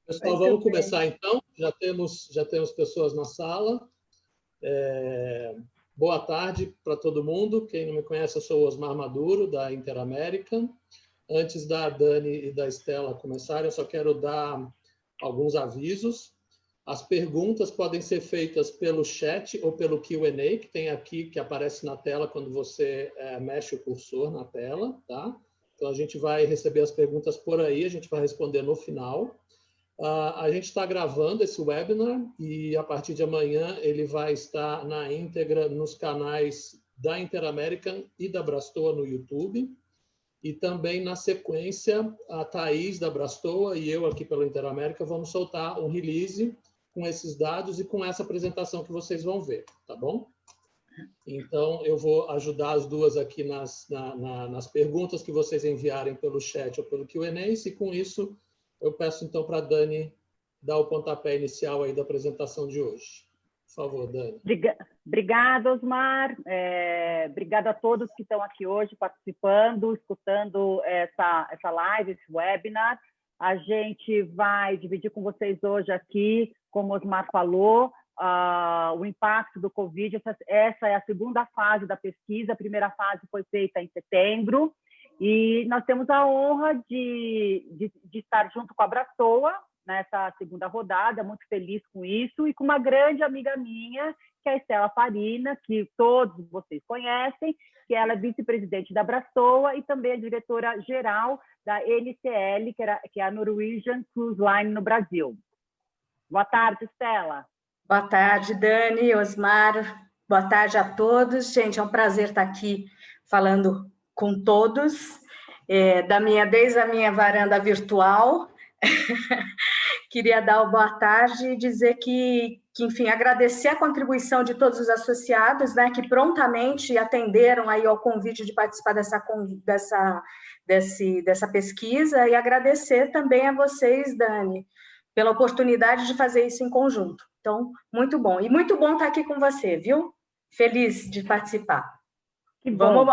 Pessoal, Muito vamos bem. começar então. Já temos pessoas na sala. Boa tarde para todo mundo. Quem não me conhece, eu sou o Osmar Maduro, da Interamérica. Antes da Dani e da Estela começarem, eu só quero dar alguns avisos. As perguntas podem ser feitas pelo chat ou pelo Q&A, que tem aqui, que aparece na tela quando você mexe o cursor na tela, tá? Então, a gente vai receber as perguntas por aí, a gente vai responder no final. A gente está gravando esse webinar e, a partir de amanhã, ele vai estar na íntegra nos canais da Interamérica e da Brastoa no YouTube. E também, na sequência, a Thaís da Brastoa e eu aqui pela Interamérica vamos soltar um release com esses dados e com essa apresentação que vocês vão ver, tá bom? Então, eu vou ajudar as duas aqui nas perguntas que vocês enviarem pelo chat ou pelo Q&A, e com isso eu peço então para a Dani dar o pontapé inicial aí da apresentação de hoje. Por favor, Dani. Obrigada, Osmar. Obrigada a todos que estão aqui hoje participando, escutando essa live, esse webinar. A gente vai dividir com vocês hoje aqui, como o Osmar falou, o impacto do Covid. Essa é a segunda fase da pesquisa. A primeira fase foi feita em setembro. E nós temos a honra de estar junto com a Brastoa nessa segunda rodada, muito feliz com isso, e com uma grande amiga minha, que é a Estela Farina, que todos vocês conhecem, que ela é vice-presidente da Brastoa e também é diretora-geral da NCL, que é a Norwegian Cruise Line no Brasil. Boa tarde, Estela. Boa tarde, Dani, Osmar. Boa tarde a todos. Gente, é um prazer estar aqui falando com todos, desde a minha varanda virtual. Queria dar uma boa tarde e dizer que, enfim, agradecer a contribuição de todos os associados, né, que prontamente atenderam aí ao convite de participar dessa pesquisa, e agradecer também a vocês, Dani, pela oportunidade de fazer isso em conjunto. Então, muito bom. E muito bom estar aqui com você, viu? Feliz de participar. Que bom. Vamos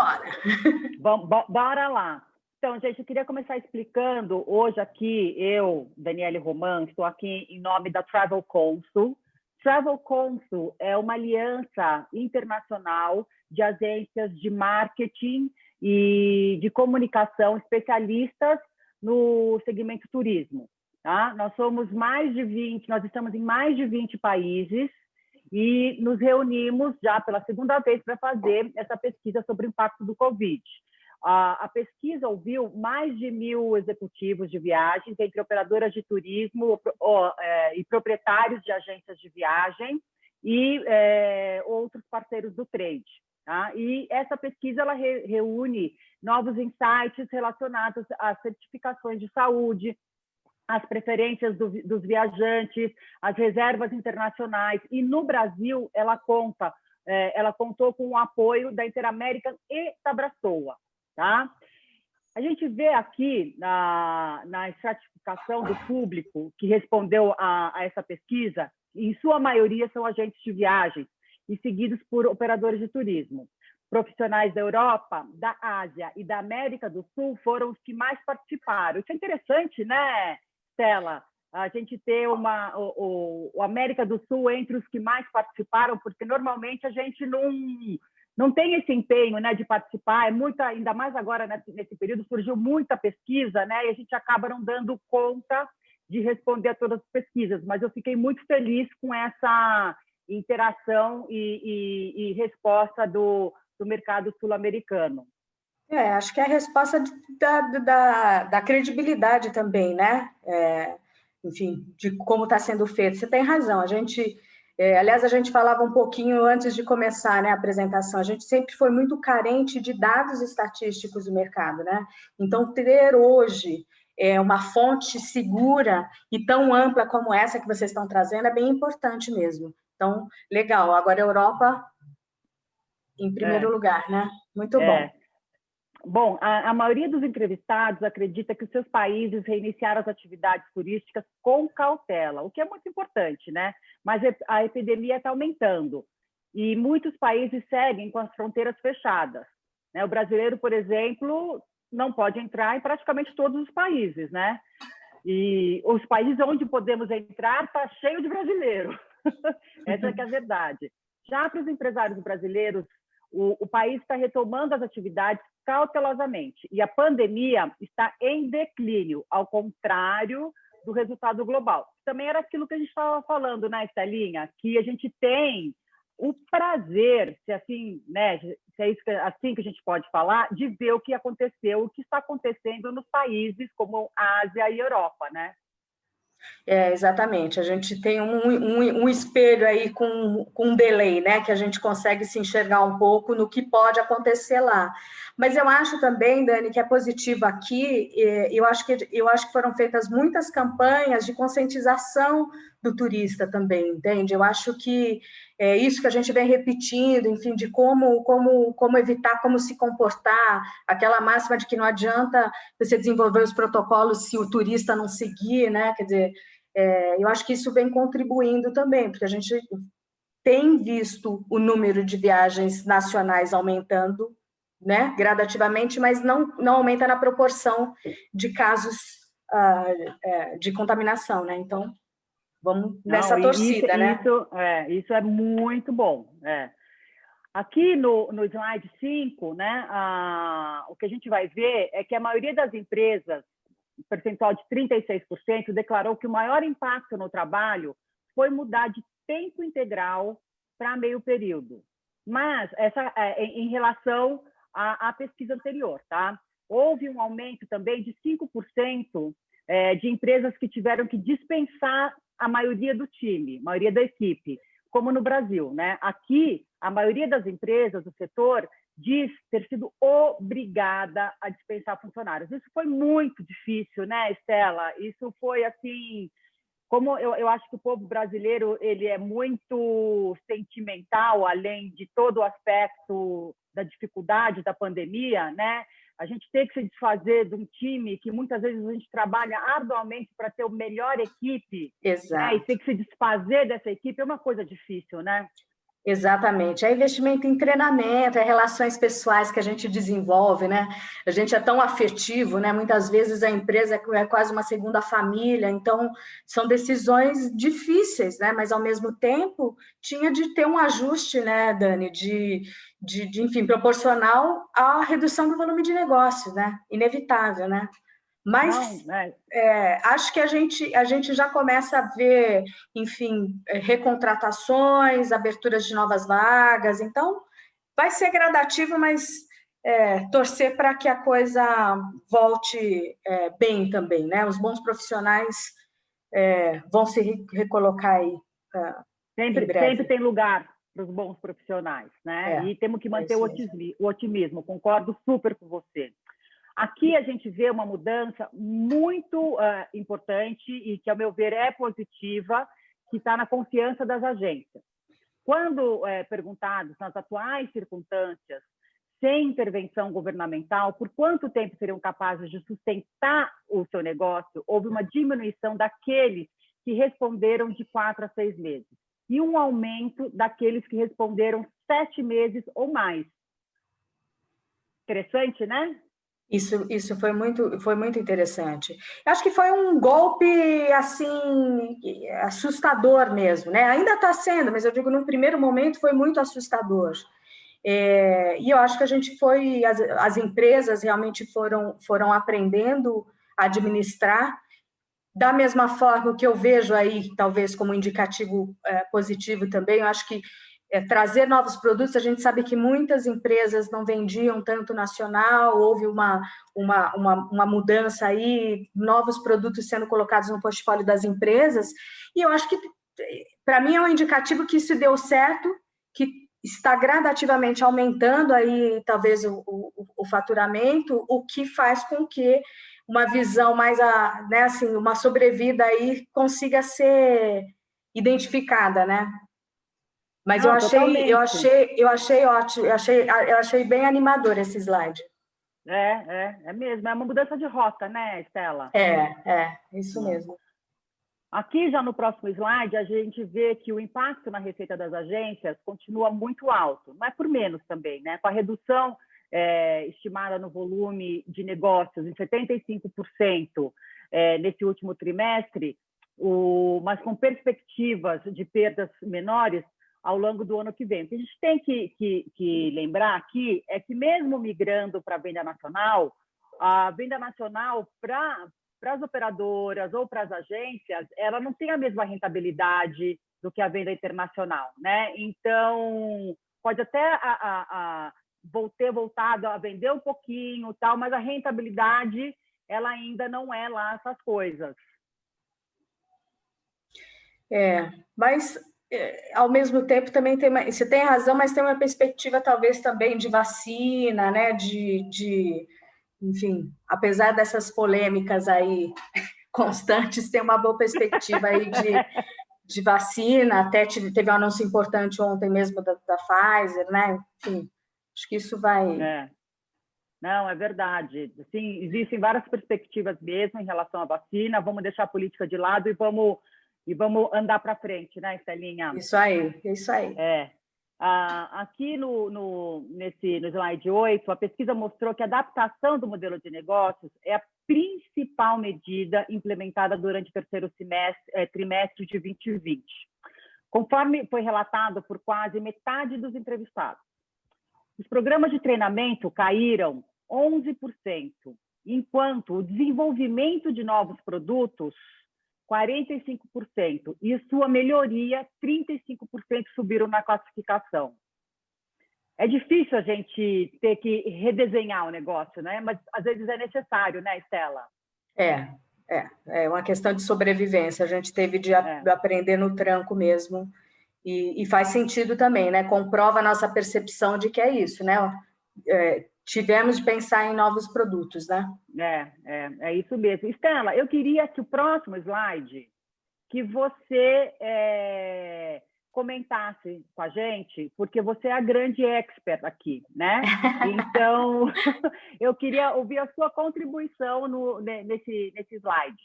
embora. Bora lá. Então, gente, eu queria começar explicando. Hoje aqui, eu, Daniele Roman, estou aqui em nome da Travel Council. Travel Council é uma aliança internacional de agências de marketing e de comunicação especialistas no segmento turismo. Tá? Nós estamos em mais de 20 países e nos reunimos já pela segunda vez para fazer essa pesquisa sobre o impacto do Covid. A pesquisa ouviu mais de 1.000 executivos de viagens, entre operadoras de turismo e proprietários de agências de viagem e outros parceiros do trade. Tá? E essa pesquisa ela reúne novos insights relacionados às certificações de saúde, as preferências dos viajantes, as reservas internacionais. E no Brasil, ela contou com o apoio da Interamérica e da Brastoa. Tá? A gente vê aqui na estratificação do público que respondeu a essa pesquisa, em sua maioria são agentes de viagens e seguidos por operadores de turismo. Profissionais da Europa, da Ásia e da América do Sul foram os que mais participaram. Isso é interessante, né, Stella? A gente ter o América do Sul entre os que mais participaram, porque normalmente a gente não tem esse empenho, né, de participar, ainda mais agora nesse período, surgiu muita pesquisa, né, e a gente acaba não dando conta de responder a todas as pesquisas, mas eu fiquei muito feliz com essa interação e resposta do mercado sul-americano. Acho que é a resposta da credibilidade também, né, enfim, de como está sendo feito. Você tem razão, aliás, a gente falava um pouquinho antes de começar, né, a apresentação, a gente sempre foi muito carente de dados estatísticos do mercado, né? Então, ter hoje uma fonte segura e tão ampla como essa que vocês estão trazendo é bem importante mesmo. Então, legal. Agora, a Europa em primeiro lugar, né? Muito bom. Bom, a maioria dos entrevistados acredita que os seus países reiniciaram as atividades turísticas com cautela, o que é muito importante, né? Mas a epidemia está aumentando e muitos países seguem com as fronteiras fechadas, né? O brasileiro, por exemplo, não pode entrar em praticamente todos os países, né? E os países onde podemos entrar está cheio de brasileiro. Essa que é a verdade. Já para os empresários brasileiros, o país está retomando as atividades cautelosamente. E a pandemia está em declínio, ao contrário do resultado global. Também era aquilo que a gente estava falando, né, Estelinha? Que a gente tem o prazer, se assim, né, se é isso assim que a gente pode falar, de ver o que aconteceu, o que está acontecendo nos países como a Ásia e a Europa, né? Exatamente. A gente tem um espelho aí com um delay, né? Que a gente consegue se enxergar um pouco no que pode acontecer lá. Mas eu acho também, Dani, que é positivo aqui, eu acho que foram feitas muitas campanhas de conscientização do turista também, entende? Eu acho que é isso que a gente vem repetindo, enfim, de como evitar, como se comportar, aquela máxima de que não adianta você desenvolver os protocolos se o turista não seguir, né? Quer dizer, eu acho que isso vem contribuindo também, porque a gente tem visto o número de viagens nacionais aumentando, né, gradativamente, mas não aumenta na proporção de casos de contaminação, né? Então, vamos nessa torcida, né? Isso é muito bom. Aqui no slide 5, né, o que a gente vai ver é que a maioria das empresas, um percentual de 36%, declarou que o maior impacto no trabalho foi mudar de tempo integral para meio período. Mas em relação à pesquisa anterior, tá? Houve um aumento também de 5% de empresas que tiveram que dispensar a maioria do time, a maioria da equipe, como no Brasil, né? Aqui, a maioria das empresas do setor diz ter sido obrigada a dispensar funcionários. Isso foi muito difícil, né, Estela? Isso foi assim, como eu acho que o povo brasileiro ele é muito sentimental, além de todo o aspecto da dificuldade da pandemia, né? A gente tem que se desfazer de um time que muitas vezes a gente trabalha arduamente para ter a melhor equipe. Exato. Né? E ter que se desfazer dessa equipe é uma coisa difícil, né? Exatamente. É investimento em treinamento, é relações pessoais que a gente desenvolve, né? A gente é tão afetivo, né? Muitas vezes a empresa é quase uma segunda família, então são decisões difíceis, né? Mas ao mesmo tempo tinha de ter um ajuste, né, Dani, enfim, proporcional à redução do volume de negócio, né? Inevitável, né? Mas acho que a gente já começa a ver, enfim, recontratações, aberturas de novas vagas. Então, vai ser gradativo, mas torcer para que a coisa volte bem também, né? Os bons profissionais vão se recolocar aí. Sempre tem lugar para os bons profissionais, né? E temos que manter o otimismo. Concordo super com você. Aqui a gente vê uma mudança muito importante e que, ao meu ver, é positiva, que está na confiança das agências. Quando perguntados nas atuais circunstâncias, sem intervenção governamental, por quanto tempo seriam capazes de sustentar o seu negócio, houve uma diminuição daqueles que responderam de 4 a 6 meses e um aumento daqueles que responderam 7 meses ou mais. Interessante, né? Isso foi muito interessante. Acho que foi um golpe assim assustador mesmo, né? Ainda está sendo, mas eu digo, num primeiro momento foi muito assustador. E eu acho que a gente as empresas realmente foram aprendendo a administrar da mesma forma que eu vejo aí, talvez como indicativo positivo também. Eu acho que trazer novos produtos, a gente sabe que muitas empresas não vendiam tanto nacional, houve uma mudança aí, novos produtos sendo colocados no portfólio das empresas, e eu acho que, para mim, é um indicativo que isso deu certo, que está gradativamente aumentando aí, talvez, o faturamento, o que faz com que uma visão mais, né, assim, uma sobrevida aí consiga ser identificada, né? Mas eu achei ótimo, eu achei bem animador esse slide. É mesmo, é uma mudança de rota, né, Estela? Isso mesmo. Aqui, já no próximo slide, a gente vê que o impacto na receita das agências continua muito alto, não é por menos também, né? Com a redução estimada no volume de negócios em 75%, nesse último trimestre, mas com perspectivas de perdas menores ao longo do ano que vem. O que a gente tem que lembrar aqui é que, mesmo migrando para a venda nacional, para as operadoras ou para as agências, ela não tem a mesma rentabilidade do que a venda internacional, né? Então, pode até ter voltado a vender um pouquinho, tal, mas a rentabilidade ela ainda não é lá essas coisas. Mas ao mesmo tempo também você tem razão, mas tem uma perspectiva talvez também de vacina, né? Enfim, apesar dessas polêmicas aí constantes, tem uma boa perspectiva aí de vacina. Até teve um anúncio importante ontem mesmo da Pfizer, né? Enfim, acho que isso vai... Não, é verdade. Sim, existem várias perspectivas mesmo em relação à vacina. Vamos deixar a política de lado e vamos andar para frente, né, Estelinha? Isso aí. Aqui no slide 8, a pesquisa mostrou que a adaptação do modelo de negócios é a principal medida implementada durante o terceiro trimestre de 2020, conforme foi relatado por quase metade dos entrevistados. Os programas de treinamento caíram 11%, enquanto o desenvolvimento de novos produtos, 45%, e sua melhoria, 35% subiram na classificação. É difícil a gente ter que redesenhar o negócio, né? Mas às vezes é necessário, né, Estela? É uma questão de sobrevivência. A gente teve de aprender no tranco mesmo. E faz sentido também, né? Comprova a nossa percepção de que é isso, né? Tivemos de pensar em novos produtos, né? É isso mesmo. Estela, eu queria que o próximo slide, que você comentasse com a gente, porque você é a grande expert aqui, né? Então, eu queria ouvir a sua contribuição nesse slide.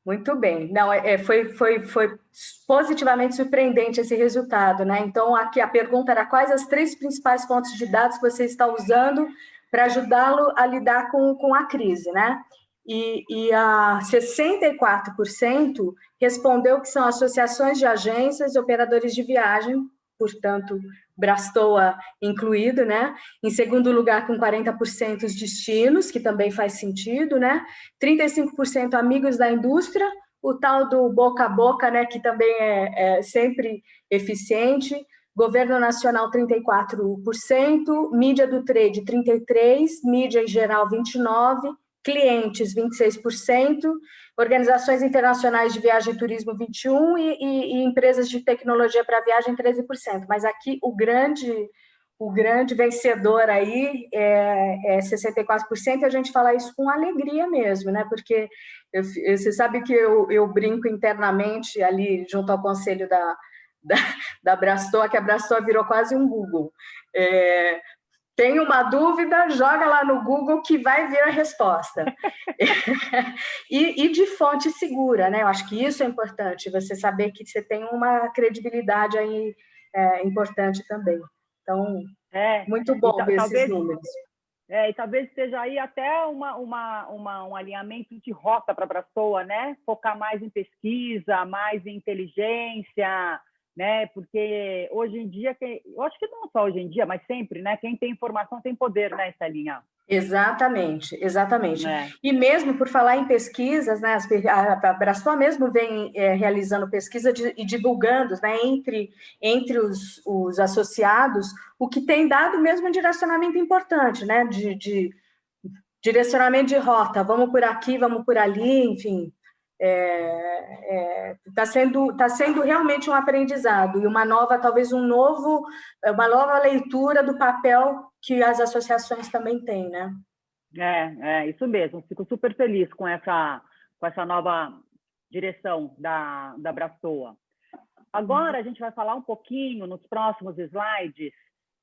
Muito bem. Não, foi positivamente surpreendente esse resultado, né? Então, aqui a pergunta era: quais as 3 principais fontes de dados que você está usando para ajudá-lo a lidar com a crise, né? E a 64% respondeu que são associações de agências e operadores de viagem, portanto, Brastoa incluído, né? Em segundo lugar, com 40%, os destinos, que também faz sentido, né? 35% amigos da indústria, o tal do boca a boca, né? Que também é sempre eficiente. Governo nacional, 34%, mídia do trade, 33%, mídia em geral, 29%, clientes, 26%, organizações internacionais de viagem e turismo, 21%, e empresas de tecnologia para viagem, 13%. Mas aqui o grande vencedor aí é 64%, e a gente fala isso com alegria mesmo, né? Porque você sabe que eu brinco internamente ali junto ao conselho da Brastoa, que a Brastoa virou quase um Google. Tem uma dúvida, joga lá no Google que vai vir a resposta. e de fonte segura, né? Eu acho que isso é importante, você saber que você tem uma credibilidade aí importante também. Então, muito bom ver esses números. E talvez seja aí até um alinhamento de rota para a Brastoa, né? Focar mais em pesquisa, mais em inteligência, né? Porque hoje em dia, eu acho que não só hoje em dia, mas sempre, né? Quem tem informação tem poder, né, Estelinha? Exatamente. E mesmo por falar em pesquisas, né, a Brastoa mesmo vem realizando pesquisa e divulgando, né, entre os associados, o que tem dado mesmo um direcionamento importante, né, de direcionamento de rota, vamos por aqui, vamos por ali, enfim. Está sendo realmente um aprendizado e talvez uma nova leitura do papel que as associações também têm, né? Isso mesmo. Fico super feliz com essa nova direção da Brastoa. Agora a gente vai falar um pouquinho nos próximos slides.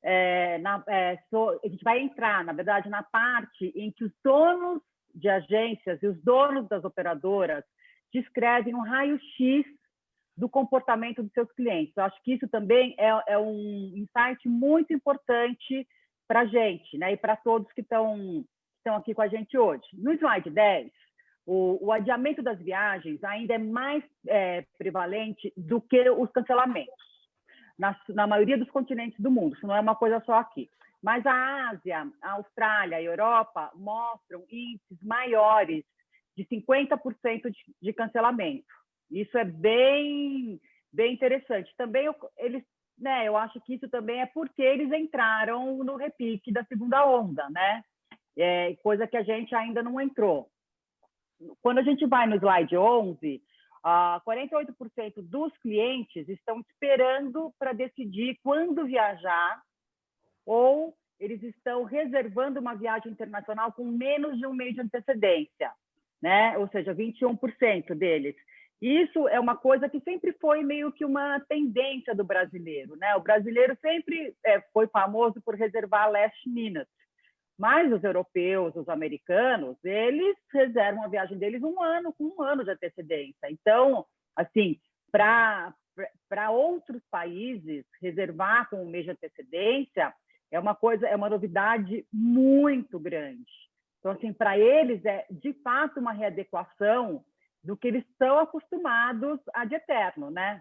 A gente vai entrar, na verdade, na parte em que os donos de agências e os donos das operadoras descrevem um raio-x do comportamento dos seus clientes. Eu acho que isso também é um insight muito importante para a gente, né? E para todos que estão aqui com a gente hoje. No slide 10, o adiamento das viagens ainda é mais prevalente do que os cancelamentos, na maioria dos continentes do mundo, isso não é uma coisa só aqui. Mas a Ásia, a Austrália, a Europa mostram índices maiores de 50% de cancelamento. Isso é bem interessante. Também eles, né, eu acho que isso também é porque eles entraram no repique da segunda onda, né? Coisa que a gente ainda não entrou. Quando a gente vai no slide 11, 48% dos clientes estão esperando para decidir quando viajar, ou eles estão reservando uma viagem internacional com menos de um mês de antecedência, né? Ou seja, 21% deles. Isso é uma coisa que sempre foi meio que uma tendência do brasileiro, né? O brasileiro sempre foi famoso por reservar last minute, mas os europeus, os americanos, eles reservam a viagem deles com um ano de antecedência. Então, assim, para outros países, reservar com um mês de antecedência é uma novidade muito grande. Então, assim, para eles é, de fato, uma readequação do que eles estão acostumados a de eterno, né?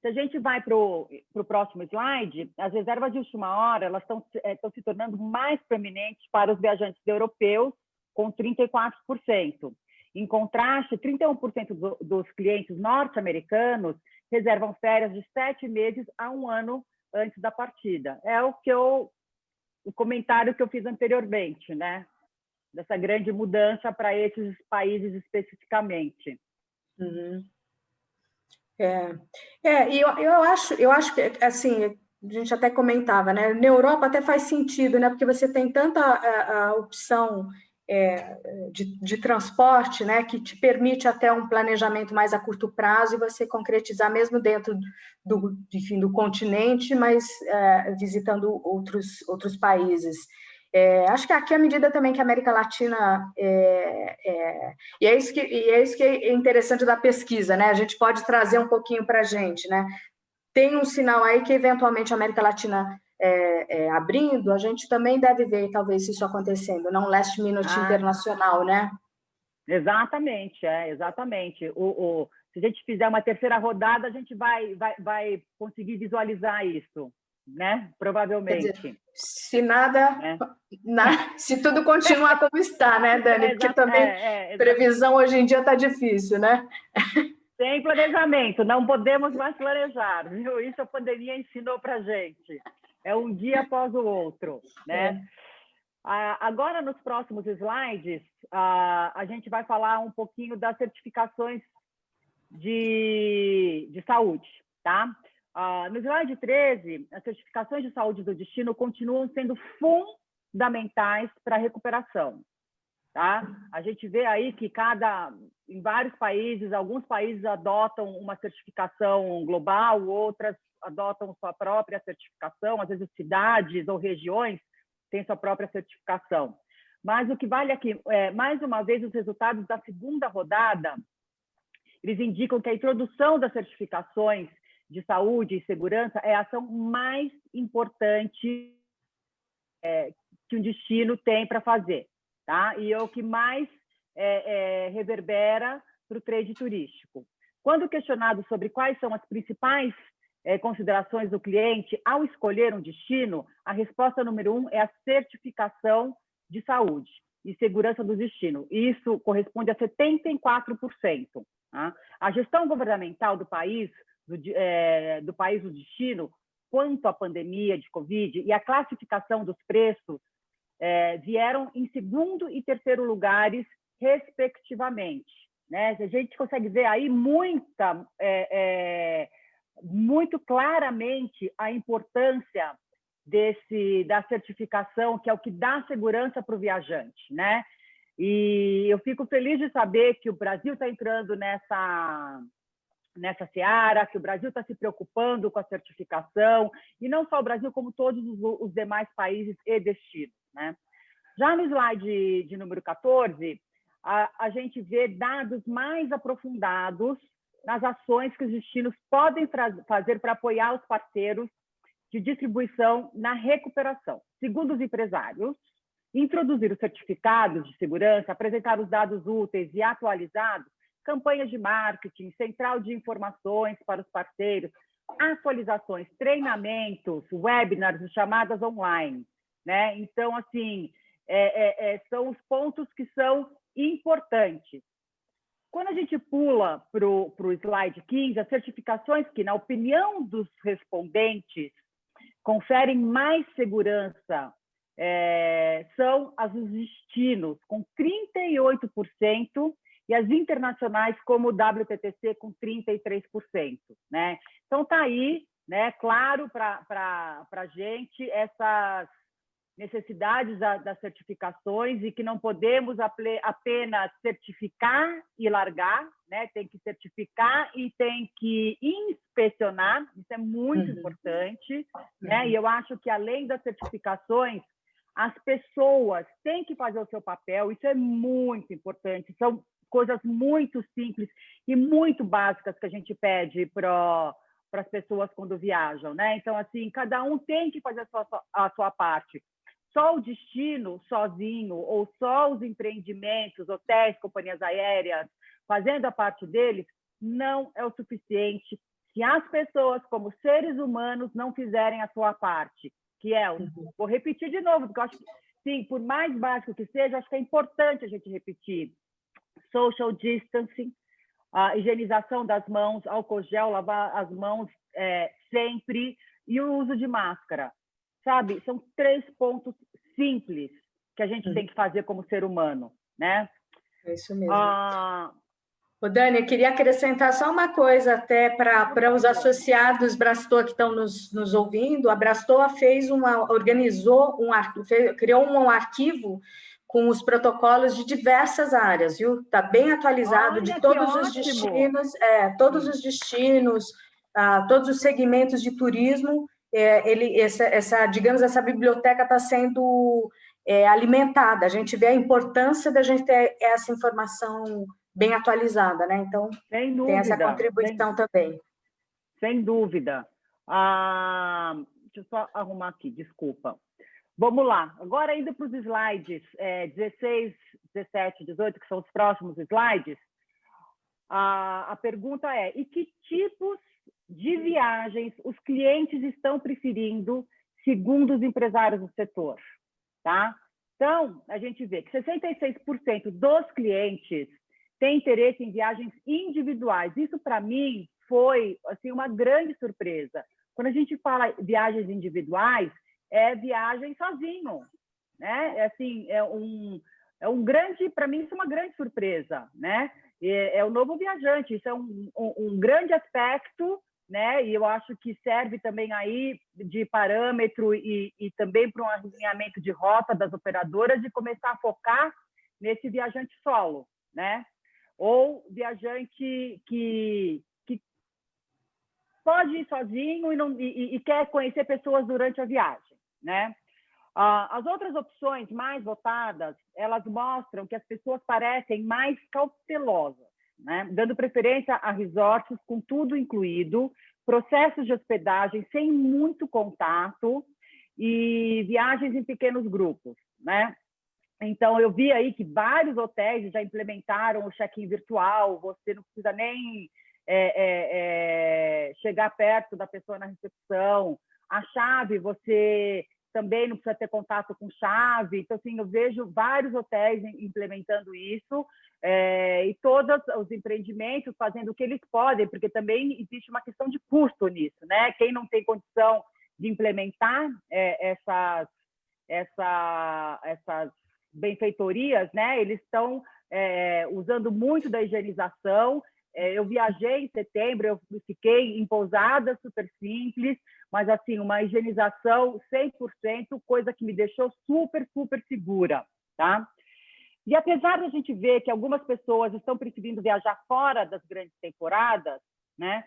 Se a gente vai para o próximo slide, as reservas de última hora elas estão se tornando mais proeminentes para os viajantes europeus, com 34%. Em contraste, 31% dos clientes norte-americanos reservam férias de 7 meses a 1 ano antes da partida. É o comentário que eu fiz anteriormente, né? Dessa grande mudança para esses países especificamente. Uhum. E eu acho que, assim, a gente até comentava, né? Na Europa até faz sentido, né? Porque você tem tanta a opção de transporte, né? Que te permite até um planejamento mais a curto prazo e você concretizar mesmo dentro do continente, mas visitando outros países. Acho que aqui à medida também que a América Latina e é isso que é interessante da pesquisa, né? A gente pode trazer um pouquinho para a gente, né? Tem um sinal aí que eventualmente a América Latina abrindo, a gente também deve ver talvez isso acontecendo, não last minute internacional, né? Exatamente, exatamente. Se a gente fizer uma terceira rodada, a gente vai conseguir visualizar isso, né? Provavelmente. Quer dizer, se se tudo continuar como está, né, Dani? Porque também previsão hoje em dia está difícil, né? Sem planejamento, não podemos mais planejar, viu? Isso a pandemia ensinou para a gente. É um dia após o outro, né? Agora, nos próximos slides, a gente vai falar um pouquinho das certificações de saúde, tá? No slide 13, as certificações de saúde do destino continuam sendo fundamentais para a recuperação, tá? A gente vê aí que em vários países, alguns países adotam uma certificação global, outras adotam sua própria certificação, às vezes cidades ou regiões têm sua própria certificação. Mas o que vale aqui, mais uma vez, os resultados da segunda rodada, eles indicam que a introdução das certificações de saúde e segurança é a ação mais importante que um destino tem para fazer, tá? E é o que mais reverbera para o trade turístico. Quando questionado sobre quais são as principais considerações do cliente ao escolher um destino, a resposta número 1 é a certificação de saúde e segurança do destino. Isso corresponde a 74%. Tá? A gestão governamental do país do destino, quanto à pandemia de Covid e a classificação dos preços vieram em segundo e terceiro lugares, respectivamente. Né? A gente consegue ver aí muito claramente a importância da certificação, que é o que dá segurança para o viajante, né? E eu fico feliz de saber que o Brasil está entrando nessa seara, que o Brasil está se preocupando com a certificação, e não só o Brasil, como todos os demais países e destinos, né? Já no slide de número 14, a gente vê dados mais aprofundados nas ações que os destinos podem fazer para apoiar os parceiros de distribuição na recuperação. Segundo os empresários, introduzir os certificados de segurança, apresentar os dados úteis e atualizados, campanhas de marketing, central de informações para os parceiros, atualizações, treinamentos, webinars, chamadas online, né? Então, assim, são os pontos que são importantes. Quando a gente pula para o slide 15, as certificações que, na opinião dos respondentes, conferem mais segurança são as dos destinos, com 38%, e as internacionais, como o WTTC, com 33%. Né? Então, está aí, né, claro para a gente, essas necessidades das certificações e que não podemos apenas certificar e largar, né? Tem que certificar e tem que inspecionar, isso é muito importante, né? E eu acho que, além das certificações, as pessoas têm que fazer o seu papel, isso é muito importante, são coisas muito simples e muito básicas que a gente pede para as pessoas quando viajam, né? Então, assim, cada um tem que fazer a sua parte. Só o destino sozinho ou só os empreendimentos, hotéis, companhias aéreas, fazendo a parte deles, não é o suficiente se as pessoas, como seres humanos, não fizerem a sua parte, que é, vou repetir de novo, porque eu acho que, sim, por mais básico que seja, acho que é importante a gente repetir. Social distancing, a higienização das mãos, álcool gel, lavar as mãos sempre, e o uso de máscara. Sabe? São 3 pontos simples que a gente tem que fazer como ser humano, né? É isso mesmo. Ô, Dani, eu queria acrescentar só uma coisa até para os associados Brastoa que estão nos ouvindo. A Brastoa criou um arquivo com os protocolos de diversas áreas, viu? Está bem atualizado. Olha, de todos os destinos, todos os segmentos de turismo. Digamos, essa biblioteca está sendo alimentada. A gente vê a importância da gente ter essa informação bem atualizada, né? Então, tem essa contribuição também. Sem dúvida. Deixa eu só arrumar aqui, desculpa. Vamos lá. Agora, indo para os slides 16, 17, 18, que são os próximos slides, a pergunta é: e que tipos de viagens os clientes estão preferindo, segundo os empresários do setor? Tá? Então, a gente vê que 66% dos clientes têm interesse em viagens individuais. Isso, para mim, foi assim, uma grande surpresa. Quando a gente fala viagens individuais, é viagem sozinho, né? É um grande, para mim, isso é uma grande surpresa, né? É o novo viajante, isso é um grande aspecto, né? E eu acho que serve também aí de parâmetro e também para um alinhamento de rota das operadoras de começar a focar nesse viajante solo, né? Ou viajante que pode ir sozinho e quer conhecer pessoas durante a viagem, né? As outras opções mais votadas, elas mostram que as pessoas parecem mais cautelosas, né? Dando preferência a resorts com tudo incluído, processos de hospedagem sem muito contato e viagens em pequenos grupos, né? Então, eu vi aí que vários hotéis já implementaram o check-in virtual, você não precisa nem chegar perto da pessoa na recepção, a chave, você também não precisa ter contato com chave. Então, assim, eu vejo vários hotéis implementando isso e todos os empreendimentos fazendo o que eles podem, porque também existe uma questão de custo nisso, né? Quem não tem condição de implementar essas benfeitorias, né? Eles estão usando muito da higienização. Eu viajei em setembro, eu fiquei em pousadas super simples, mas assim, uma higienização 100%, coisa que me deixou super, super segura, tá? E apesar da gente ver que algumas pessoas estão preferindo viajar fora das grandes temporadas, né?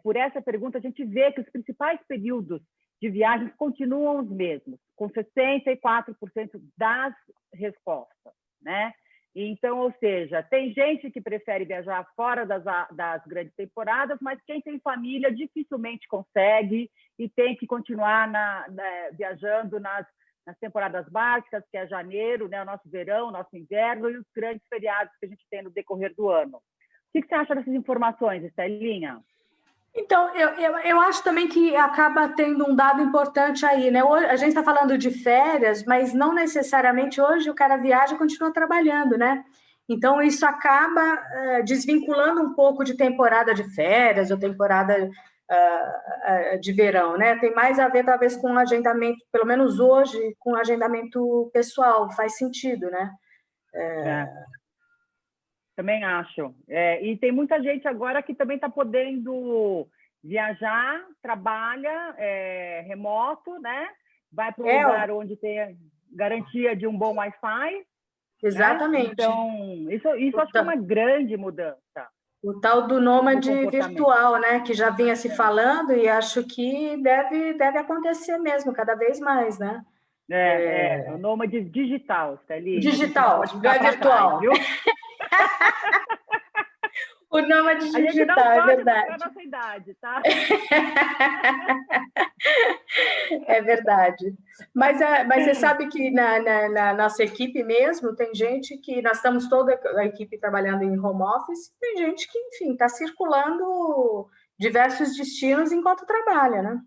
Por essa pergunta, a gente vê que os principais períodos de viagens continuam os mesmos, com 64% das respostas, né? Então, ou seja, tem gente que prefere viajar fora das grandes temporadas, mas quem tem família dificilmente consegue e tem que continuar viajando nas temporadas básicas, que é janeiro, né, o nosso verão, o nosso inverno, e os grandes feriados que a gente tem no decorrer do ano. O que você acha dessas informações, Estelinha? Então, eu acho também que acaba tendo um dado importante aí, né? Hoje, a gente está falando de férias, mas não necessariamente hoje o cara viaja e continua trabalhando, né? Então, isso acaba desvinculando um pouco de temporada de férias ou temporada de verão, né? Tem mais a ver, talvez, com agendamento, pelo menos hoje, com agendamento pessoal, faz sentido, né? Também acho. E tem muita gente agora que também está podendo viajar, trabalha remoto, né? Vai para um lugar onde tem garantia de um bom Wi-Fi. Exatamente. Né? Então, isso acho que é uma grande mudança. O tal do nômade virtual, né? Que já vinha se falando e acho que deve acontecer mesmo, cada vez mais, né? O nômade digital, Estelinha. Digital, não é virtual. Viu? O nômade digital, a gente não pode é verdade. mostrar a nossa idade, tá? É verdade. Mas você sabe que na nossa equipe mesmo, tem gente que... Nós estamos toda a equipe trabalhando em home office, tem gente que, enfim, está circulando diversos destinos enquanto trabalha, né?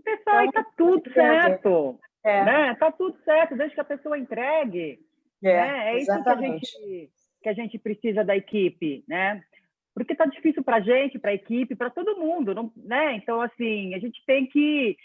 Pessoal, então, tá tudo certo. Né? Tá tudo certo, desde que a pessoa entregue. Né? É exatamente. Isso que a gente precisa da equipe, né? Porque tá difícil para a gente, para a equipe, para todo mundo, não, né? Então, assim, a gente tem que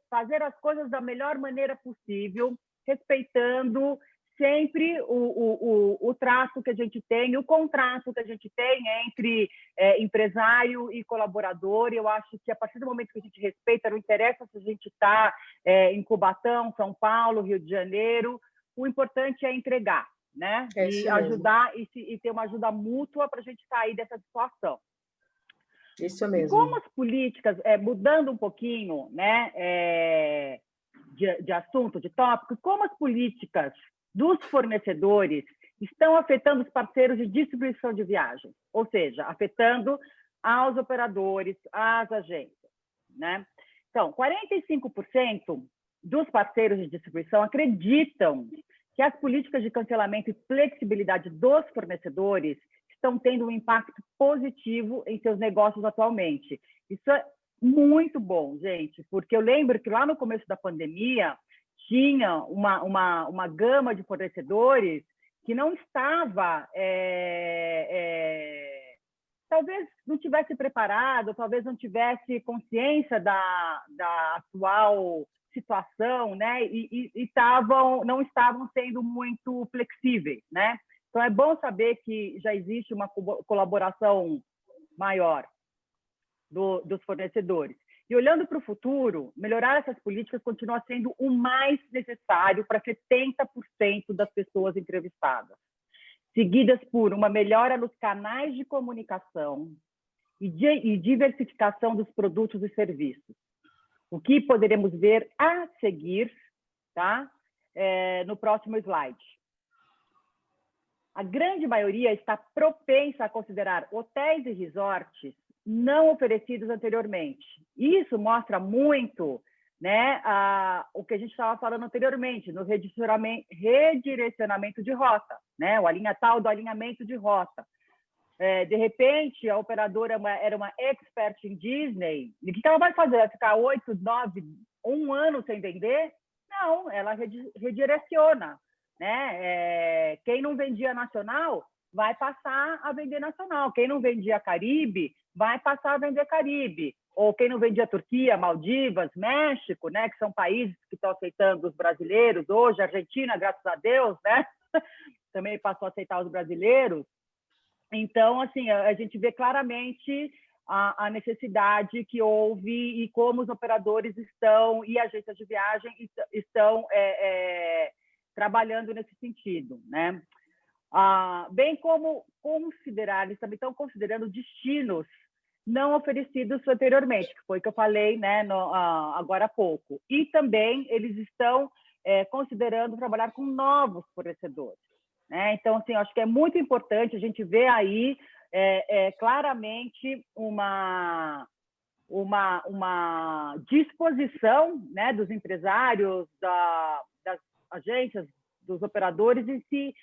fazer as coisas da melhor maneira possível, respeitando sempre o traço que a gente tem, o contrato que a gente tem entre empresário e colaborador. Eu acho que a partir do momento que a gente respeita, não interessa se a gente está em Cubatão, São Paulo, Rio de Janeiro, o importante é entregar. Né? E ajudar e ter uma ajuda mútua para a gente sair dessa situação. Isso mesmo. E como as políticas, mudando um pouquinho, né, de assunto, de tópico, como as políticas dos fornecedores estão afetando os parceiros de distribuição de viagens, ou seja, afetando aos operadores, às agências, né? Então, 45% dos parceiros de distribuição acreditam que as políticas de cancelamento e flexibilidade dos fornecedores estão tendo um impacto positivo em seus negócios atualmente. Isso é muito bom, gente, porque eu lembro que lá no começo da pandemia tinha uma gama de fornecedores que não estava, talvez não tivesse preparado, talvez não tivesse consciência da atual situação, né? E não estavam sendo muito flexíveis, né? Então é bom saber que já existe uma colaboração maior dos fornecedores. E olhando para o futuro, melhorar essas políticas continua sendo o mais necessário para 70% das pessoas entrevistadas, seguidas por uma melhora nos canais de comunicação e diversificação dos produtos e serviços. O que poderemos ver a seguir, tá? No próximo slide. A grande maioria está propensa a considerar hotéis e resorts não oferecidos anteriormente. Isso mostra muito, né, o que a gente estava falando anteriormente, no redirecionamento de rota, né? Tal do alinhamento de rota. De repente, a operadora era uma expert em Disney. E o que ela vai fazer? Vai ficar 8, 9, 1 ano sem vender? Não, ela redireciona. Né? Quem não vendia nacional vai passar a vender nacional. Quem não vendia Caribe vai passar a vender Caribe. Ou quem não vendia Turquia, Maldivas, México, né? Que são países que estão aceitando os brasileiros hoje. A Argentina, graças a Deus, né? Também passou a aceitar os brasileiros. Então, assim, a gente vê claramente a necessidade que houve e como os operadores estão e agências de viagem estão trabalhando nesse sentido, né? Bem como eles também estão considerando destinos não oferecidos anteriormente, que foi o que eu falei, né, agora há pouco. E também eles estão considerando trabalhar com novos fornecedores. Né? Então, assim, eu acho que é muito importante a gente ver aí claramente uma uma disposição, né, dos empresários, das agências, dos operadores em se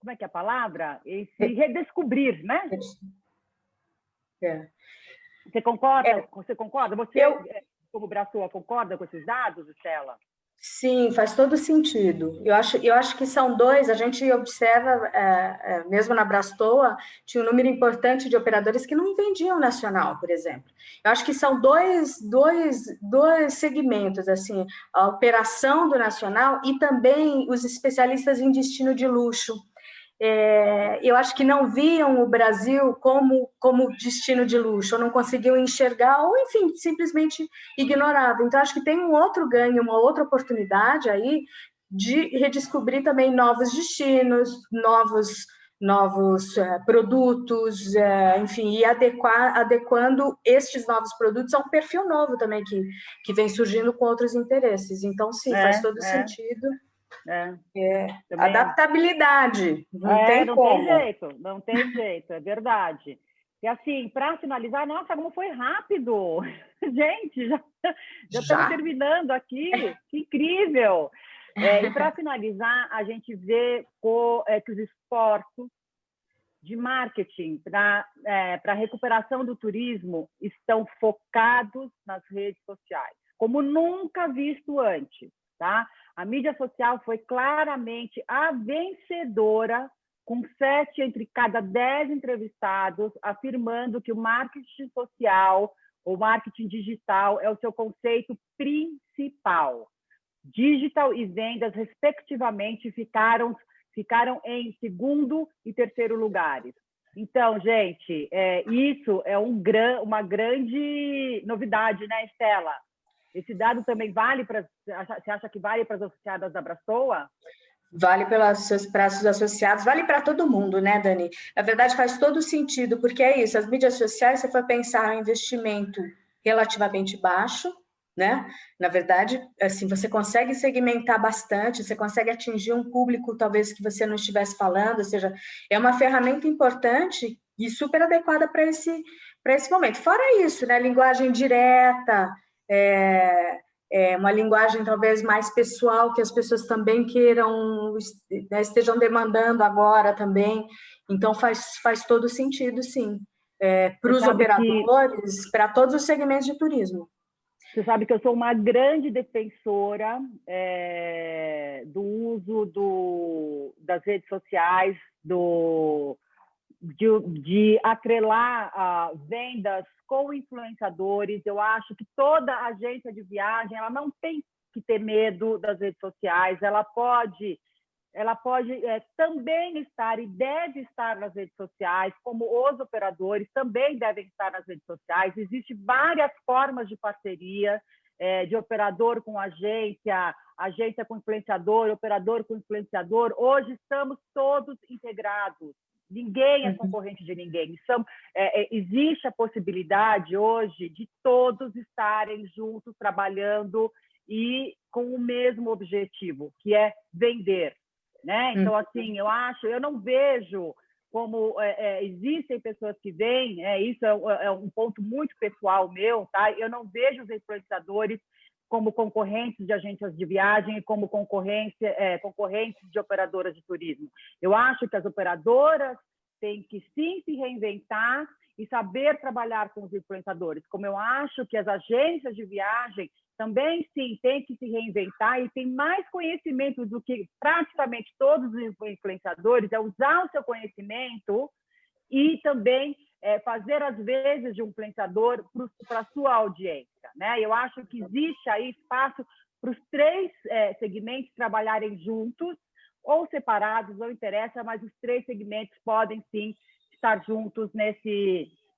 como é que é a palavra? Em se redescobrir, né? Você concorda? Você concorda? Você, como Brassoa, concorda com esses dados, Estela? Sim, faz todo sentido. Eu acho que são dois, a gente observa, mesmo na Brastoa, tinha um número importante de operadores que não vendiam nacional, por exemplo. Eu acho que são dois segmentos, assim, a operação do nacional e também os especialistas em destino de luxo. Eu acho que não viam o Brasil como destino de luxo, ou não conseguiam enxergar, ou, enfim, simplesmente ignoravam. Então, acho que tem um outro ganho, uma outra oportunidade aí de redescobrir também novos destinos, novos produtos, enfim, e adequando estes novos produtos a um perfil novo também que vem surgindo com outros interesses. Então, sim, faz todo sentido. Adaptabilidade, não tem como. Não tem jeito, é verdade. E assim, para finalizar, nossa, como foi rápido! Gente, já estamos terminando aqui, que incrível! E para finalizar, a gente vê que os esforços de marketing para a recuperação do turismo estão focados nas redes sociais, como nunca visto antes, tá? A mídia social foi claramente a vencedora, com 7 entre cada 10 entrevistados afirmando que o marketing social ou marketing digital é o seu conceito principal. Digital e vendas, respectivamente, ficaram em segundo e terceiro lugares. Então, gente, isso é uma grande novidade, né, Estela? Esse dado também vale para... Você acha que vale para as associadas da Brastoa? Vale para os associados, vale para todo mundo, né, Dani? Na verdade, faz todo sentido, porque é isso, as mídias sociais, se for pensar um investimento relativamente baixo, né? Na verdade, assim, você consegue segmentar bastante, você consegue atingir um público, talvez, que você não estivesse falando, ou seja, é uma ferramenta importante e super adequada para esse momento. Fora isso, né? Linguagem direta, uma linguagem talvez mais pessoal, que as pessoas também queiram, né, estejam demandando agora também. Então, faz todo sentido, sim, para os operadores, para todos os segmentos de turismo. Você sabe que eu sou uma grande defensora do uso das redes sociais, de atrelar vendas com influenciadores. Eu acho que toda agência de viagem ela não tem que ter medo das redes sociais, ela pode também estar e deve estar nas redes sociais, como os operadores também devem estar nas redes sociais. Existem várias formas de parceria, de operador com agência, agência com influenciador, operador com influenciador. Hoje estamos todos integrados. Ninguém é concorrente de ninguém. Existe a possibilidade hoje de todos estarem juntos, trabalhando e com o mesmo objetivo, que é vender. Né? Então, assim, eu não vejo como existem pessoas que vêm, isso é um ponto muito pessoal meu, tá? Eu não vejo os influenciadores como concorrentes de agências de viagem e como concorrentes de operadoras de turismo. Eu acho que as operadoras têm que sim se reinventar e saber trabalhar com os influenciadores, como eu acho que as agências de viagem também, sim, têm que se reinventar e tem mais conhecimento do que praticamente todos os influenciadores, é usar o seu conhecimento e também fazer as vezes de um influenciador para a sua audiência, né? Eu acho que existe aí espaço para os 3 segmentos trabalharem juntos ou separados, não interessa, mas os 3 segmentos podem, sim, estar juntos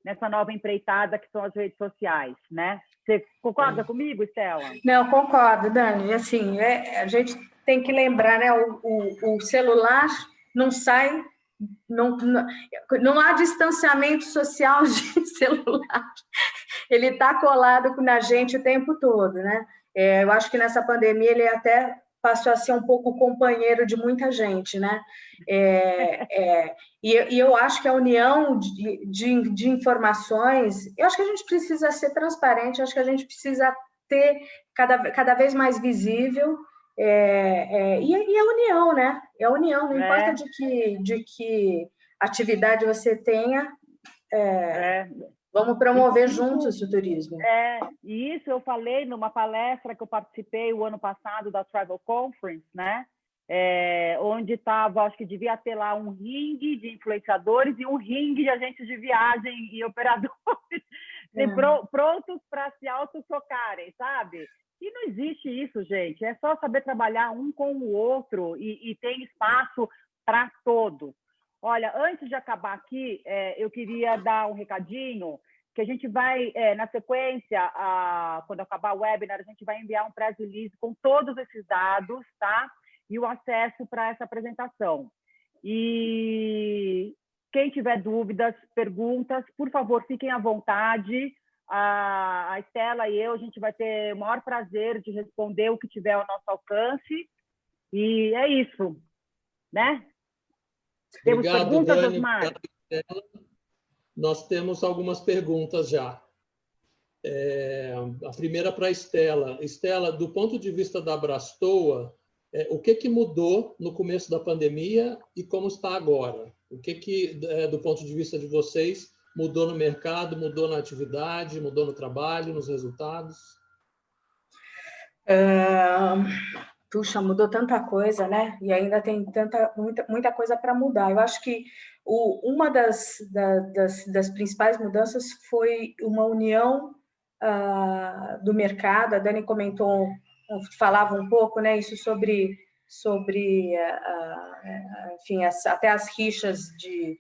nessa nova empreitada que são as redes sociais, né? Você concorda comigo, Estela? Não, concordo, Dani. Assim, a gente tem que lembrar, né? O celular não sai, não há distanciamento social de celular. Ele está colado na gente o tempo todo, né? Eu acho que nessa pandemia ele até passou a ser um pouco companheiro de muita gente, né? E eu acho que a união de informações, eu acho que a gente precisa ser transparente, eu acho que a gente precisa ter cada vez mais visível, e a união, né? É a união, não importa de que atividade você tenha, vamos promover juntos o turismo. E isso eu falei numa palestra que eu participei o ano passado da Travel Conference, né? Onde estava, acho que devia ter lá um ringue de influenciadores e um ringue de agentes de viagem e operadores prontos para se auto-chocarem, sabe? E não existe isso, gente. É só saber trabalhar um com o outro e tem espaço para todos. Olha, antes de acabar aqui, eu queria dar um recadinho, que a gente vai, na sequência, quando acabar o webinar, a gente vai enviar um press release com todos esses dados, tá? E o acesso para essa apresentação. E quem tiver dúvidas, perguntas, por favor, fiquem à vontade. A Estela e eu, a gente vai ter o maior prazer de responder o que tiver ao nosso alcance. E é isso, né? Temos perguntas, Dani. Osmar? Nós temos algumas perguntas já. A primeira para a Estela. Estela, do ponto de vista da Abrastoa, o que mudou no começo da pandemia e como está agora? O que do ponto de vista de vocês, mudou no mercado, mudou na atividade, mudou no trabalho, nos resultados? Puxa, mudou tanta coisa, né? E ainda tem muita coisa para mudar. Eu acho que uma das principais mudanças foi uma união do mercado. A Dani comentou, falava um pouco, né? Isso sobre enfim, até as rixas de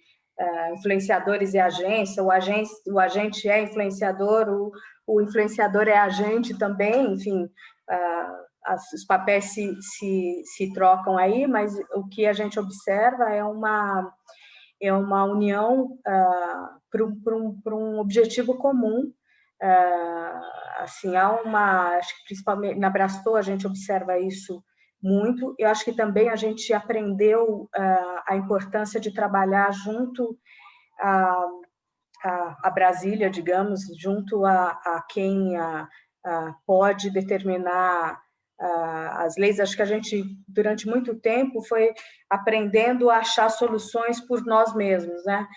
influenciadores e agência. O agente é influenciador, o influenciador é agente também, enfim. Os papéis se trocam aí, mas o que a gente observa é uma união para um objetivo comum. Assim, acho que principalmente na Abrastoa a gente observa isso muito. Eu acho que também a gente aprendeu a importância de trabalhar junto a Brasília, digamos, junto a quem pode determinar as leis. Acho que a gente, durante muito tempo, foi aprendendo a achar soluções por nós mesmos, né?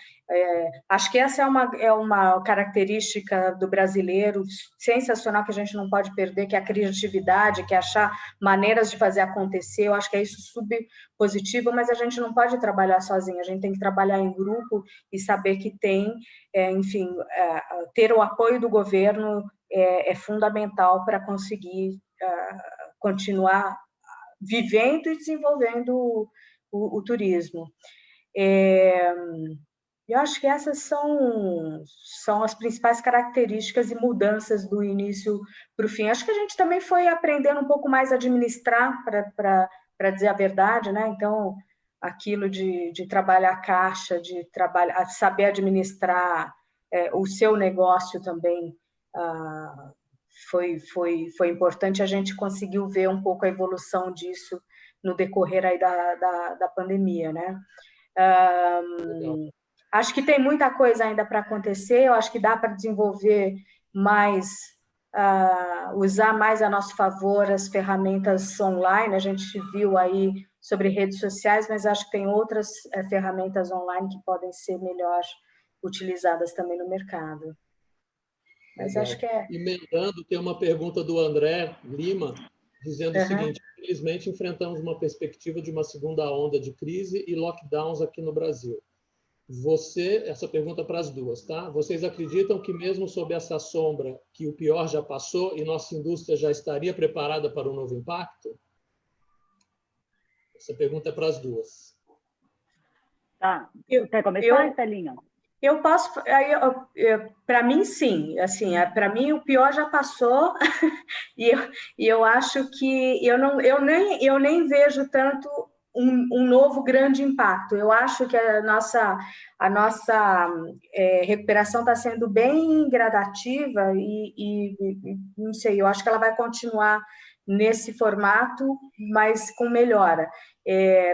Acho que essa é uma característica do brasileiro sensacional, que a gente não pode perder, que é a criatividade, que é achar maneiras de fazer acontecer. Eu acho que é isso positivo, mas a gente não pode trabalhar sozinho, a gente tem que trabalhar em grupo e saber que enfim, ter o apoio do governo é fundamental para conseguir continuar vivendo e desenvolvendo o turismo. Eu acho que essas são as principais características e mudanças do início para o fim. Acho que a gente também foi aprendendo um pouco mais a administrar, para dizer a verdade, né? Então, aquilo de trabalhar a caixa, de saber administrar o seu negócio também, foi importante. A gente conseguiu ver um pouco a evolução disso no decorrer aí da pandemia, né? Acho que tem muita coisa ainda para acontecer. Eu acho que dá para desenvolver mais, usar mais a nosso favor as ferramentas online. A gente viu aí sobre redes sociais, mas acho que tem outras ferramentas online que podem ser melhor utilizadas também no mercado. Mas acho que Emendando, tem uma pergunta do André Lima, dizendo o seguinte: infelizmente enfrentamos uma perspectiva de uma segunda onda de crise e lockdowns aqui no Brasil. Essa pergunta para as duas, tá? Vocês acreditam que mesmo sob essa sombra, que o pior já passou e nossa indústria já estaria preparada para um novo impacto? Essa pergunta é para as duas. Tá. Quer começar, Estelinha? Eu posso, para mim, sim. Assim, para mim, o pior já passou e eu acho que eu nem vejo tanto um novo grande impacto. Eu acho que a nossa recuperação está sendo bem gradativa e não sei, eu acho que ela vai continuar nesse formato, mas com melhora.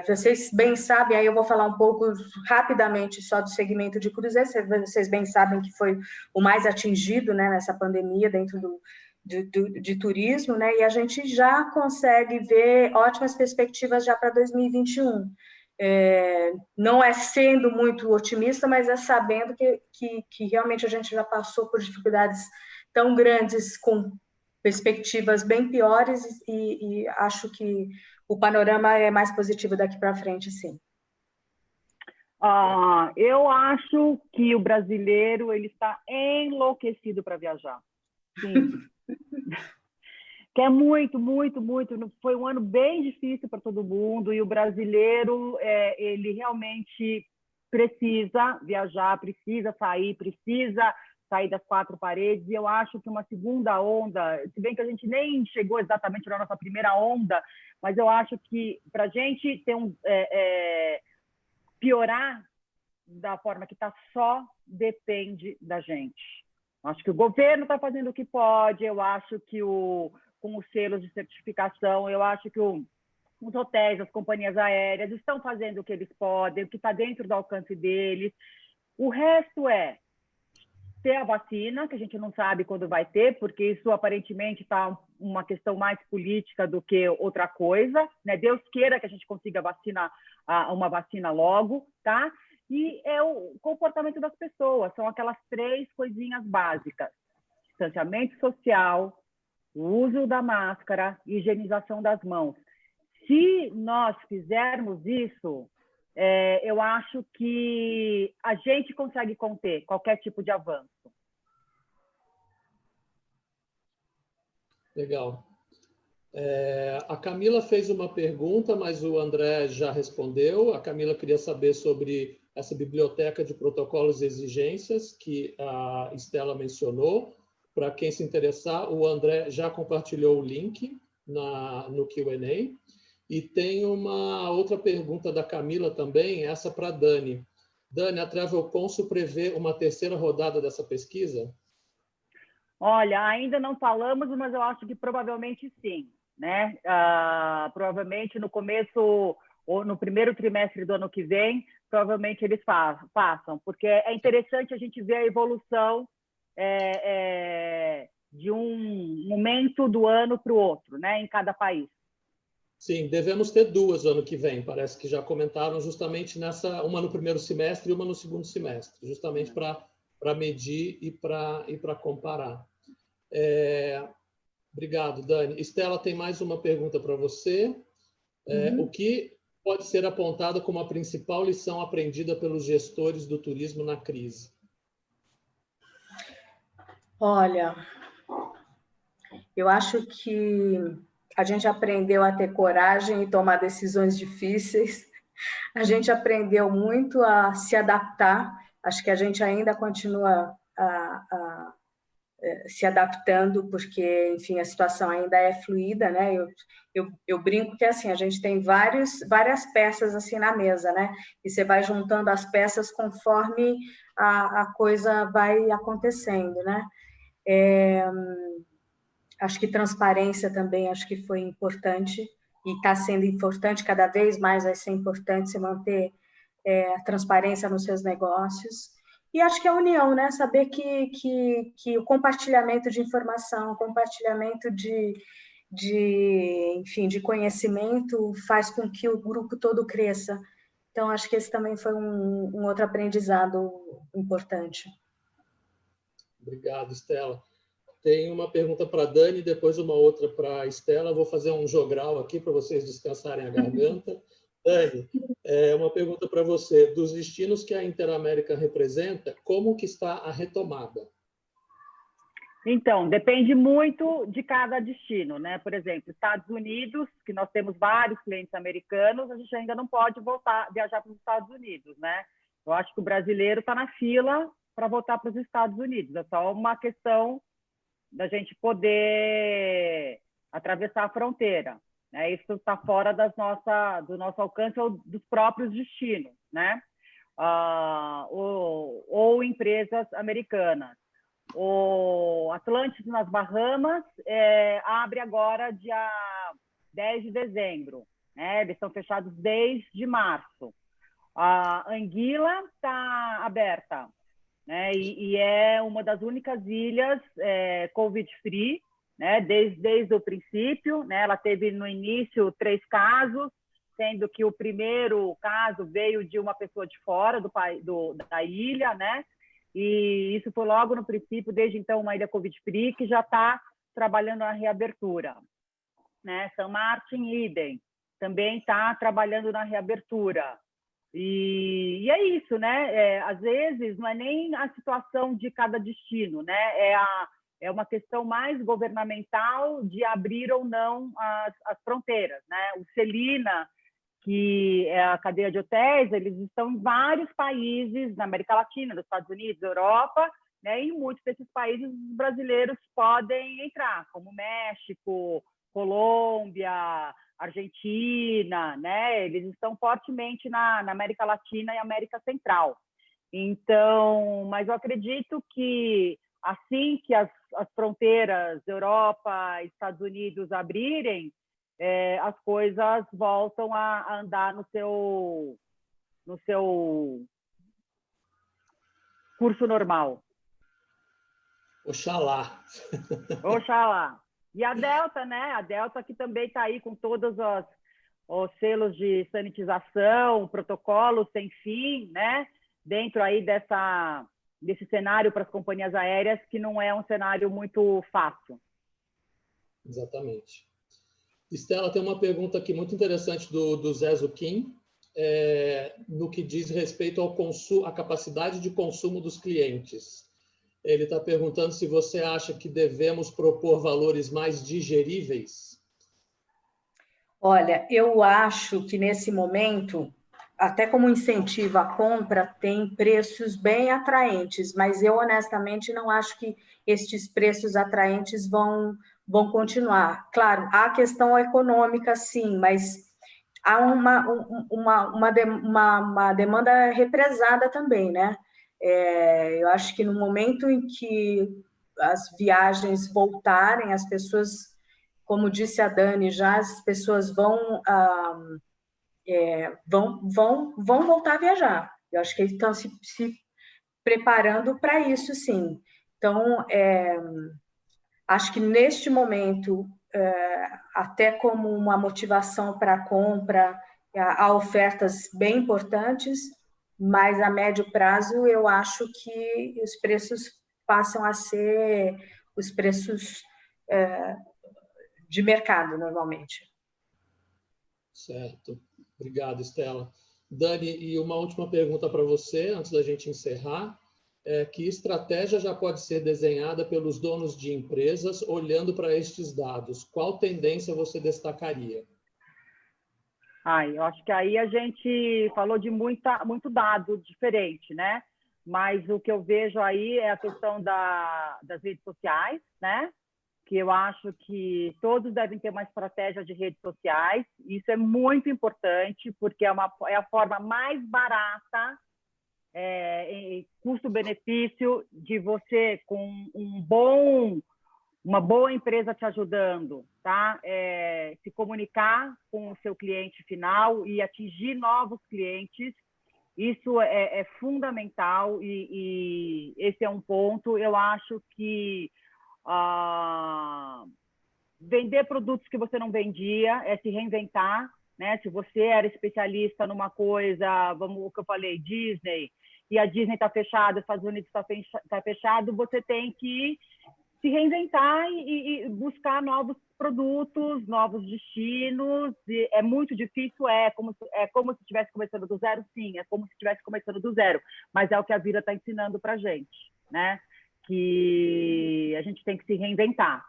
Vocês bem sabem, aí eu vou falar um pouco rapidamente só do segmento de cruzeiros, vocês bem sabem que foi o mais atingido, né, nessa pandemia dentro de turismo, né, e a gente já consegue ver ótimas perspectivas já para 2021. Não é sendo muito otimista, mas é sabendo que realmente a gente já passou por dificuldades tão grandes com perspectivas bem piores e acho que o panorama é mais positivo daqui para frente, sim. Eu acho que o brasileiro ele está enlouquecido para viajar. Sim. Que é muito, muito, muito. Foi um ano bem difícil para todo mundo e o brasileiro ele realmente precisa viajar, precisa sair das quatro paredes, e eu acho que uma segunda onda, se bem que a gente nem chegou exatamente na nossa primeira onda, mas eu acho que para a gente ter piorar da forma que está, só depende da gente. Acho que o governo está fazendo o que pode, eu acho que com os selos de certificação, eu acho que os hotéis, as companhias aéreas estão fazendo o que eles podem, o que está dentro do alcance deles. O resto é ter a vacina, que a gente não sabe quando vai ter, porque isso aparentemente está uma questão mais política do que outra coisa, né? Deus queira que a gente consiga uma vacina logo, tá? E é o comportamento das pessoas, são aquelas 3 coisinhas básicas: distanciamento social, o uso da máscara, higienização das mãos. Se nós fizermos isso, eu acho que a gente consegue conter qualquer tipo de avanço. Legal. A Camila fez uma pergunta, mas o André já respondeu. A Camila queria saber sobre essa biblioteca de protocolos e exigências que a Estela mencionou. Para quem se interessar, o André já compartilhou o link no Q&A. E tem uma outra pergunta da Camila também, essa para a Dani. Dani, a Travel Consul prevê uma terceira rodada dessa pesquisa? Olha, ainda não falamos, mas eu acho que provavelmente sim, né? Provavelmente no começo ou no primeiro trimestre do ano que vem, provavelmente eles façam, porque é interessante a gente ver a evolução de um momento do ano para o outro, né? Em cada país. Sim, devemos ter 2 no ano que vem. Parece que já comentaram justamente uma no primeiro semestre e uma no segundo semestre, justamente para medir e para comparar. Obrigado, Dani. Estela, tem mais uma pergunta para você. O que pode ser apontado como a principal lição aprendida pelos gestores do turismo na crise? Olha, eu acho que a gente aprendeu a ter coragem e tomar decisões difíceis. A gente aprendeu muito a se adaptar. Acho que a gente ainda continua se adaptando, porque, enfim, a situação ainda é fluida, né? Eu brinco que, assim, a gente tem várias peças, assim, na mesa, né? E você vai juntando as peças conforme a coisa vai acontecendo, né? Acho que transparência também, acho que foi importante e está sendo importante, cada vez mais vai ser importante você manter transparência nos seus negócios. E acho que a união, né? Saber que o compartilhamento de informação, o compartilhamento enfim, de conhecimento faz com que o grupo todo cresça. Então, acho que esse também foi um outro aprendizado importante. Obrigado, Estela. Tem uma pergunta para a Dani, depois uma outra para a Estela. Vou fazer um jogral aqui para vocês descansarem a garganta. Dani, uma pergunta para você. Dos destinos que a Interamérica representa, como que está a retomada? Então, depende muito de cada destino, né? Por exemplo, Estados Unidos, que nós temos vários clientes americanos, a gente ainda não pode viajar para os Estados Unidos, né? Eu acho que o brasileiro está na fila para voltar para os Estados Unidos. É só uma questão da gente poder atravessar a fronteira, né? Isso está fora do nosso alcance ou dos próprios destinos, né? Ou empresas americanas. O Atlantis, nas Bahamas, abre agora dia 10 de dezembro. Né? Eles estão fechados desde março. A Anguila está aberta, né? E é uma das únicas ilhas Covid-free, né? Desde o princípio. Né? Ela teve, no início, 3 casos, sendo que o primeiro caso veio de uma pessoa de fora da ilha, né? E isso foi logo no princípio, desde então, uma ilha Covid-free, que já está trabalhando na reabertura. Né? São Martin, idem, também está trabalhando na reabertura. E é isso, né? Às vezes, não é nem a situação de cada destino, né? É uma questão mais governamental de abrir ou não as fronteiras, né? O Celina, que é a cadeia de hotéis, eles estão em vários países na América Latina, nos Estados Unidos, Europa, né? E em muitos desses países os brasileiros podem entrar, como México, Colômbia, Argentina, né? Eles estão fortemente na América Latina e América Central. Então, mas eu acredito que assim que as fronteiras Europa, Estados Unidos abrirem, as coisas voltam a andar no seu curso normal. Oxalá. Oxalá. E a Delta, né? A Delta que também está aí com todos os selos de sanitização, protocolos sem fim, né? Dentro aí desse cenário para as companhias aéreas, que não é um cenário muito fácil. Exatamente. Estela, tem uma pergunta aqui muito interessante do Zé Zuquim, no que diz respeito à capacidade de consumo dos clientes. Ele está perguntando se você acha que devemos propor valores mais digeríveis. Olha, eu acho que nesse momento, até como incentivo à compra, tem preços bem atraentes, mas eu honestamente não acho que estes preços atraentes vão continuar. Claro, há a questão econômica, sim, mas há uma demanda represada também, né? Eu acho que no momento em que as viagens voltarem, as pessoas, como disse a Dani, já as pessoas vão voltar a viajar. Eu acho que eles estão se preparando para isso, sim. Então, acho que neste momento, até como uma motivação para a compra, há ofertas bem importantes, mas a médio prazo eu acho que os preços passam a ser os preços de mercado, normalmente. Certo. Obrigado, Estela. Dani, e uma última pergunta para você, antes da gente encerrar. Que estratégia já pode ser desenhada pelos donos de empresas olhando para estes dados? Qual tendência você destacaria? Eu acho que aí a gente falou de muito dado diferente, né? Mas o que eu vejo aí é a questão das redes sociais, né? Que eu acho que todos devem ter uma estratégia de redes sociais. Isso é muito importante, porque é a forma mais barata, custo-benefício, de você, com uma boa empresa te ajudando, tá? Se comunicar com o seu cliente final e atingir novos clientes. Isso é fundamental e esse é um ponto. Eu acho que vender produtos que você não vendia é se reinventar, né? Se você era especialista numa coisa, o que eu falei, Disney, e a Disney está fechada, os Estados Unidos está fechado, você tem que se reinventar e buscar novos produtos, novos destinos. E é muito difícil, como se estivesse começando do zero, sim, é como se estivesse começando do zero, mas é o que a vida está ensinando para a gente, né? Que a gente tem que se reinventar.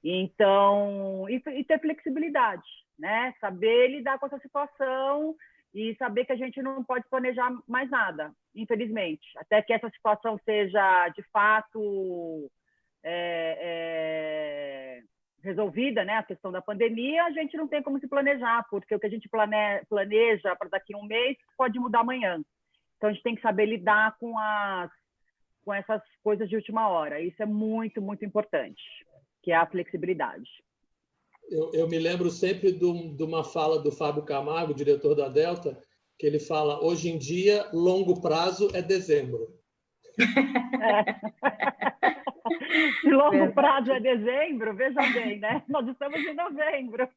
Então, e ter flexibilidade, né? Saber lidar com essa situação e saber que a gente não pode planejar mais nada, infelizmente. Até que essa situação seja, de fato, resolvida, né? A questão da pandemia, a gente não tem como se planejar, porque o que a gente planeja para daqui a um mês pode mudar amanhã. Então, a gente tem que saber lidar com com essas coisas de última hora. Isso é muito, muito importante, que é a flexibilidade. Eu me lembro sempre de uma fala do Fábio Camargo, diretor da Delta, que ele fala, hoje em dia, longo prazo é dezembro. Se longo prazo é dezembro, veja bem, né? Nós estamos em novembro.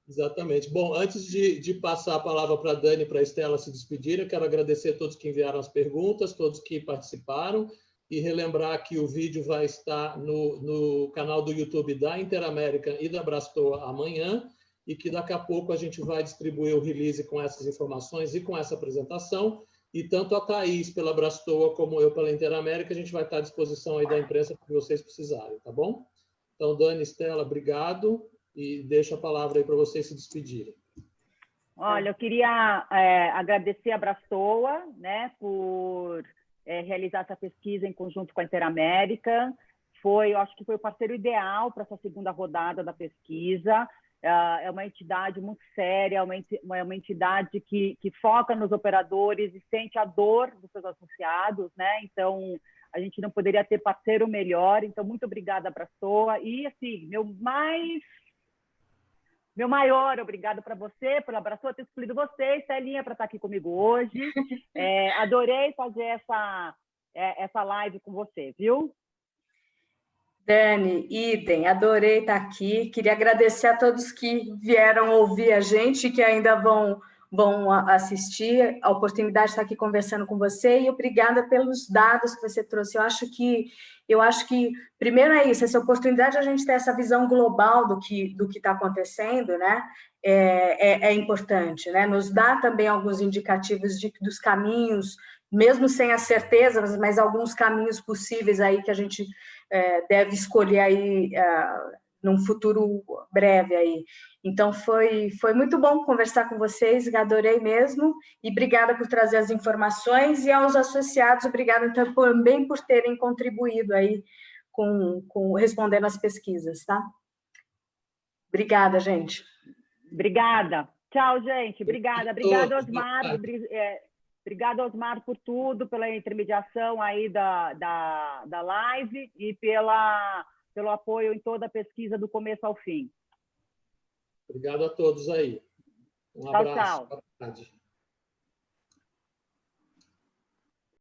Exatamente. Bom, antes de passar a palavra para a Dani e para a Estela se despedirem, eu quero agradecer a todos que enviaram as perguntas, todos que participaram, e relembrar que o vídeo vai estar no canal do YouTube da Interamérica e da Brastoa amanhã, e que daqui a pouco a gente vai distribuir o release com essas informações e com essa apresentação, e tanto a Thaís pela Brastoa como eu pela Interamérica, a gente vai estar à disposição aí da imprensa para que vocês precisarem, tá bom? Então, Dani, Estela, obrigado, e deixo a palavra aí para vocês se despedirem. Olha, eu queria agradecer a Brastoa, né, por realizar essa pesquisa em conjunto com a Interamérica. Eu acho que foi o parceiro ideal para essa segunda rodada da pesquisa. É uma entidade muito séria, uma entidade que foca nos operadores e sente a dor dos seus associados, né? Então, a gente não poderia ter parceiro melhor. Então, muito obrigada, Brastoa. E, assim, meu maior obrigado para você, pela Brastoa, ter escolhido você, Estelinha, para estar aqui comigo hoje. Adorei fazer essa live com você, viu? Dani, idem, adorei estar aqui. Queria agradecer a todos que vieram ouvir a gente, que ainda vão assistir. A oportunidade de estar aqui conversando com você e obrigada pelos dados que você trouxe. Eu acho que primeiro é isso, essa oportunidade de a gente ter essa visão global do que está acontecendo, né? É importante, né? Nos dá também alguns indicativos dos caminhos, mesmo sem as certezas, mas alguns caminhos possíveis aí que a gente deve escolher aí num futuro breve aí. Então, foi muito bom conversar com vocês, adorei mesmo, e obrigada por trazer as informações, e aos associados, obrigada também por terem contribuído aí respondendo às pesquisas, tá? Obrigada, gente. Obrigada. Tchau, gente. Obrigada. Obrigada, Osmar. Obrigada, Osmar, por tudo, pela intermediação aí da live e pelo apoio em toda a pesquisa do começo ao fim. Obrigado a todos aí. Um abraço. Tchau. Boa tarde.